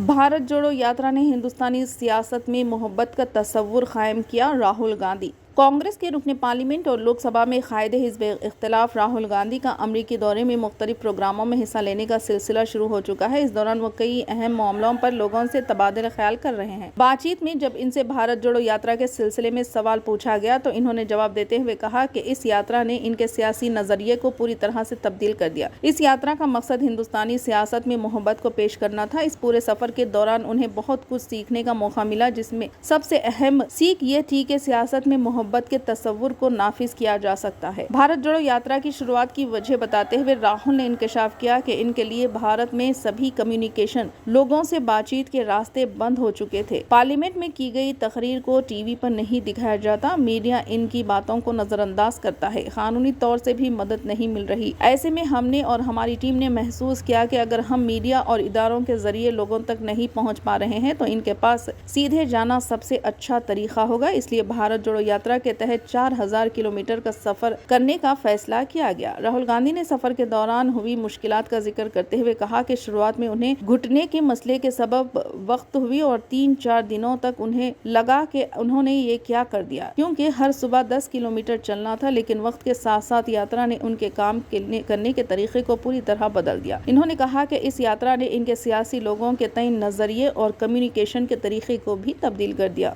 भारत जोड़ो यात्रा ने हिंदुस्तानी सियासत में मोहब्बत का तस्वुर कायम किया। राहुल गांधी। कांग्रेस के रुकने पार्लियामेंट और लोकसभा में कायदे हिज़्ब इख्तिलाफ राहुल गांधी का अमरीकी दौरे में मुख्तलिफ प्रोग्रामों में हिस्सा लेने का सिलसिला शुरू हो चुका है। इस दौरान वो कई अहम मामलों पर लोगों से तबादला ख्याल कर रहे हैं। बातचीत में जब इनसे भारत जोड़ो यात्रा के सिलसिले में सवाल पूछा गया तो इन्होंने जवाब देते हुए कहा कि इस यात्रा ने इनके सियासी नजरिए को पूरी तरह से तब्दील कर दिया। इस यात्रा का मकसद हिंदुस्तानी सियासत में मोहब्बत को पेश करना था। इस पूरे सफर के दौरान उन्हें बहुत कुछ सीखने का मौका मिला, जिसमें सबसे अहम सीख ये थी कि सियासत में मोहब्बत के तस्वुर को नाफिज किया जा सकता है। भारत जोड़ो यात्रा की शुरुआत की वजह बताते हुए राहुल ने इंकशाफ किया कि इनके लिए भारत में सभी कम्युनिकेशन लोगों से बातचीत के रास्ते बंद हो चुके थे। पार्लियामेंट में की गई तकरीर को टीवी पर नहीं दिखाया जाता। मीडिया इनकी बातों को नजरअंदाज करता है। कानूनी तौर से भी मदद नहीं मिल रही। ऐसे में हमने और हमारी टीम ने महसूस किया कि अगर हम मीडिया और इदारों के जरिए लोगों तक नहीं पहुंच पा रहे हैं तो इनके पास सीधे जाना सबसे अच्छा तरीका होगा। इसलिए भारत जोड़ो यात्रा के तहत 4000 किलोमीटर का सफर करने का फैसला किया गया। राहुल गांधी ने सफर के दौरान हुई मुश्किलात का जिक्र करते हुए कहा कि शुरुआत में उन्हें घुटने के मसले के सबब वक्त हुई और 3-4 दिनों तक उन्हें लगा कि उन्होंने ये क्या कर दिया, क्योंकि हर सुबह 10 किलोमीटर चलना था। लेकिन वक्त के साथ साथ यात्रा ने उनके काम करने के तरीके को पूरी तरह बदल दिया। इन्होंने कहा कि इस यात्रा ने इनके सियासी लोगों के तय नजरिए और कम्युनिकेशन के तरीके को भी तब्दील कर दिया।